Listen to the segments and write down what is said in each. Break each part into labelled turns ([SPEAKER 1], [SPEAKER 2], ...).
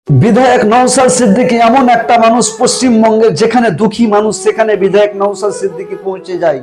[SPEAKER 1] বিধায়ক নওশাদ সিদ্দিকী এমন একটা মানুষ, পশ্চিমবঙ্গের যেখানে দুঃখী মানুষ সেখানে বিধায়ক নওশাদ সিদ্দিকী পৌঁছে যায়।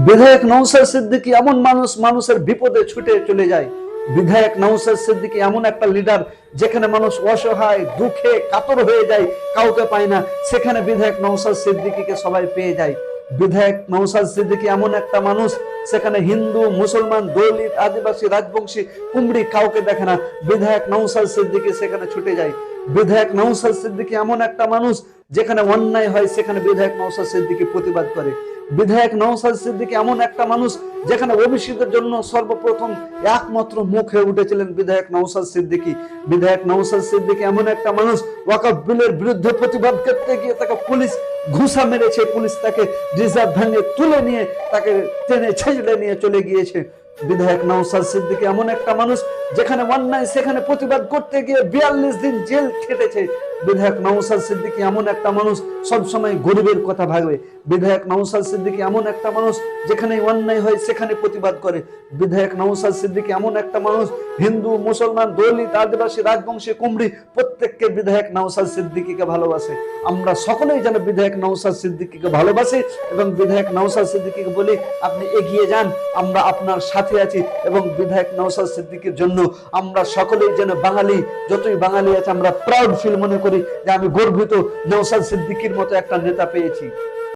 [SPEAKER 1] বিধায়ক নওশাদ সিদ্দিকী এমন মানুষ, মানুষের বিপদে ছুটে চলে যায়। বিধায়ক নওশাদ সিদ্দিকী এমন একটা লিডার, যেখানে মানুষ অসহায় দুঃখে কাতর হয়ে যায়, কাউকে পায় না, সেখানে বিধায়ক নওশাদ সিদ্দিকীকে সবাই পেয়ে যায়। বিধায়ক নওশাদ সিদ্দিকী এমন একটা মানুষ, সেখানে হিন্দু, মুসলমান, দলিত, আদিবাসী, রাজবংশী, কুমড়ি কাউকে দেখে না, বিধায়ক নওশাদ সিদ্দিকী সেখানে ছুটে যায়। বিধায়ক নওশাদ সিদ্দিকী এমন একটা মানুষ, যেখানে অন্যায় হয় সেখানে বিধায়ক নওশাদ সিদ্দিকী প্রতিবাদ করে। বিধায়ক নওশাদ সিদ্দিকী এমন একটা মানুষ, যেখানে ওবিসিদের জন্য সর্বপ্রথম একমাত্র মুখ হয়ে উঠেছিলেন বিধায়ক নওশাদ সিদ্দিকী। বিধায়ক নওশাদ সিদ্দিকী এমন একটা মানুষ, ওয়াকফ বিলের বিরুদ্ধে প্রতিবাদ করতে গিয়ে তাকে পুলিশ ঘুষা মেরেছে, পুলিশ তাকে রিজার্ভ ভেঙে তুলে নিয়ে তাকে টেনে ছেঁচড়ে নিয়ে চলে গিয়েছে। বিধায়ক নওশাদ সিদ্দিকী এমন একটা মানুষ, যেখানে অন্যায় সেখানে প্রতিবাদ করতে গিয়ে 42 দিন জেল খেটেছে। বিধায়ক নওশাদ সিদ্দিকী এমন একটা মানুষ, সবসময় গরিবের কথা ভাবে। বিধায়ক নওশাদ সিদ্দিকী এমন একটা মানুষ, যেখানে অন্যায় হয় সেখানে প্রতিবাদ করে। বিধায়ক নওশাদ সিদ্দিকী এমন একটা মানুষ, হিন্দু, মুসলমান, দলিত, আদিবাসী, রাজবংশী, কুমড়ি প্রত্যেককে বিধায়ক নওশাদ সিদ্দিকীকে ভালোবাসে। আমরা সকলেই যেন বিধায়ক নওশাদ সিদ্দিকীকে ভালোবাসি এবং বিধায়ক নওশাদ সিদ্দিকীকে বলি, আপনি এগিয়ে যান, আমরা আপনার সাথে আছি। এবং বিধায়ক নওশাদ সিদ্দিকীর জন্য আমরা সকলেই যেন বাঙালি, যতই বাঙালি আছে আমরা প্রাউড ফিল মনে করি যে আমি গর্বিত নওশাদ সিদ্দিকীর মতো একটা নেতা পেয়েছি।